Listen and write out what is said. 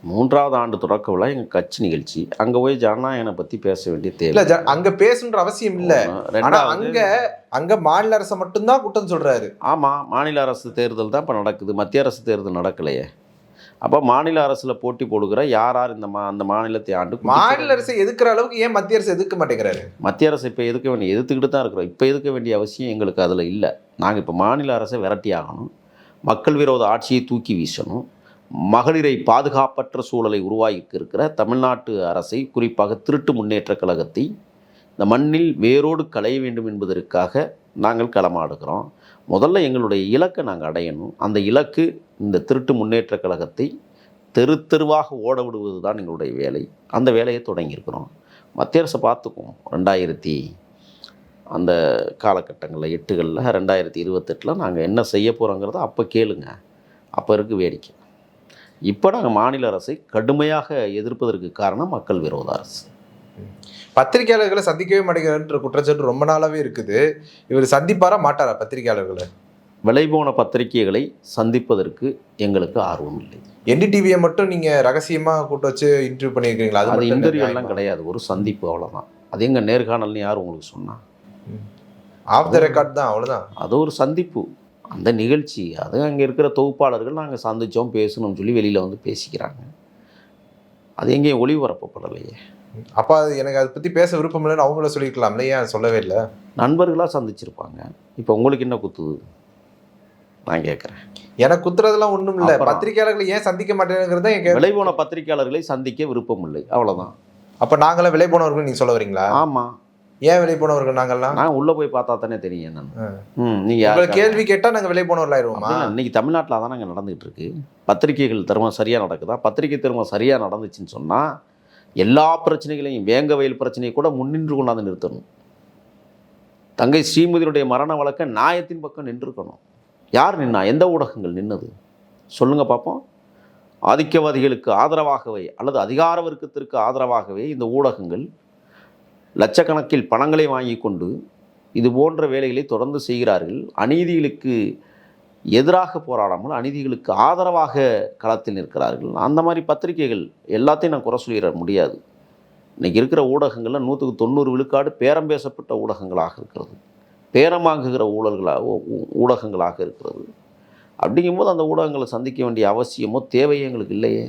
3வது ஆண்டு தொடக்க விழா எங்கள் கட்சி நிகழ்ச்சி. அங்கே போய் ஜனநாயகனை பற்றி பேச வேண்டிய தேவை இல்லை. அங்கே பேசுன்ற அவசியம் இல்லை. ஆனால் அங்கே மாநில அரசை மட்டும்தான் குற்றம் சொல்கிறாரு. ஆமாம், மாநில அரசு தேர்தல் தான் இப்போ நடக்குது, மத்திய அரசு தேர்தல் நடக்கலையே. அப்போ மாநில அரசில் போட்டி போடுகிற யார் அந்த மாநிலத்தை ஆண்டு மாநில அரசை எதிர்க்கிற அளவுக்கு ஏன் மத்திய அரசு எதிர்க்க மாட்டேங்கிறாரு? மத்திய அரசு இப்போ எதிர்த்துக்கிட்டு தான் இருக்கிறோம். இப்போ எதிர்க்க வேண்டிய அவசியம் எங்களுக்கு அதில் இல்லை. நாங்கள் இப்போ மாநில அரசை விரட்டி ஆகணும், மக்கள் விரோத ஆட்சியை தூக்கி வீசணும், மகளிரை பாதுகாப்பற்ற சூழலை உருவாக்கி இருக்கிற தமிழ்நாட்டு அரசை, குறிப்பாக திருட்டு முன்னேற்ற கழகத்தை இந்த மண்ணில் வேரோடு களைய வேண்டும் என்பதற்காக நாங்கள் களமாடுகிறோம். முதல்ல எங்களுடைய இலக்கை நாங்கள் அடையணும். அந்த இலக்கு இந்த திருட்டு முன்னேற்ற கழகத்தை தெரு தெருவாக ஓட விடுவது தான் எங்களுடைய வேலை. அந்த வேலையை தொடங்கியிருக்கிறோம். மத்திய அரசை பார்த்துக்குவோம். 2000 அந்த காலகட்டங்களில் 8களில் 2028 நாங்கள் என்ன செய்ய போகிறோங்கிறத அப்போ கேளுங்க. அப்போ இருக்குது வேடிக்கை. இப்போ நாங்கள் மாநில அரசை கடுமையாக எதிர்ப்பதற்கு காரணம் மக்கள் விரோத அரசு. பத்திரிகையாளர்களை சந்திக்கவே மாட்டேங்கிறார்ன்ற குற்றச்சாட்டு ரொம்ப நாளாகவே இருக்குது. இவர் சந்திப்பாரா மாட்டாரா பத்திரிகையாளர்களை? விலைபோன பத்திரிகைகளை சந்திப்பதற்கு எங்களுக்கு ஆர்வம் இல்லை. NDTVயை மட்டும் நீங்கள் ரகசியமாக கூட்ட வச்சு இன்டர்வியூ பண்ணியிருக்கீங்களா? அது இன்டர்வியூலாம் கிடையாது, ஒரு சந்திப்பு, அவ்வளோதான். அது எங்கள் நேர்காணல்னு யார் உங்களுக்கு சொன்னால்? ஆஃப் த ரெக்கார்ட் தான், அவ்வளோதான். அது ஒரு சந்திப்பு, அந்த நிகழ்ச்சி. அது அங்கே இருக்கிற தொகுப்பாளர்கள் நாங்கள் சந்தித்தோம் பேசணும்னு சொல்லி வெளியில் வந்து பேசிக்கிறாங்க. அது எங்கேயும் ஒளிபரப்பப்படலையே. அப்போ அது எனக்கு அதை பற்றி பேச விருப்பம் இல்லைன்னு அவங்கள சொல்லியிருக்கலாம் இல்லையா? சொல்லவே இல்லை. நண்பர்களாக சந்திச்சிருப்பாங்க. இப்போ உங்களுக்கு என்ன குத்துது நான் கேட்குறேன். எனக்கு குத்துறதெல்லாம் ஒன்றும் இல்லை. பத்திரிகையாளர்களை ஏன் சந்திக்க மாட்டேங்கிறத விலை போன பத்திரிகையாளர்களை சந்திக்க விருப்பம் இல்லை, அவ்வளோதான். அப்போ நாங்களாம் விலை போனவர்கள் நீங்கள் சொல்ல வரீங்களா? ஆமாம். ஏன் விலை போனவர்கள் நாங்கள்லாம்? நான் உள்ளே போய் பார்த்தா தானே தெரியும் என்னன்னு. நீங்கள் கேள்வி கேட்டால் நாங்கள் விலை போனவர்களாயிருவோமா? இன்றைக்கி தமிழ்நாட்டில் தான் நாங்கள் நடந்துகிட்டு இருக்கு. பத்திரிகைகள் தர்மம் சரியாக நடக்குதா? பத்திரிகை தர்மம் சரியாக நடந்துச்சுன்னு சொன்னால் எல்லா பிரச்சனைகளையும், வேங்க வயல் பிரச்சனையை கூட முன்னின்று கொண்டாந்து நிறுத்தணும். தங்கை ஸ்ரீமதியுடைய மரண வழக்க நியாயத்தின் பக்கம் நின்றுக்கணும். யார் நின்னா? எந்த ஊடகங்கள் நின்னது சொல்லுங்கள் பார்ப்போம். ஆதிக்கவாதிகளுக்கு ஆதரவாகவே அல்லது அதிகார வர்க்கத்திற்கு ஆதரவாகவே இந்த ஊடகங்கள் லட்சக்கணக்கில் பணங்களை வாங்கி கொண்டு இது போன்ற வேலைகளை தொடர்ந்து செய்கிறார்கள். அநீதிகளுக்கு எதிராக போராடாமல் அநீதிகளுக்கு ஆதரவாக களத்தில் நிற்கிறார்கள். அந்த மாதிரி பத்திரிகைகள் எல்லாத்தையும் நான் குறை சொல்லிட முடியாது. இன்றைக்கி இருக்கிற ஊடகங்களில் 100க்கு 90 விழுக்காடு பேரம் பேசப்பட்ட ஊடகங்களாக இருக்கிறது, பேரம் வாங்குகிற ஊடகங்களாக இருக்கிறது. அப்படிங்கும்போது அந்த ஊடகங்களை சந்திக்க வேண்டிய அவசியமோ தேவையோ எங்களுக்கு இல்லையே.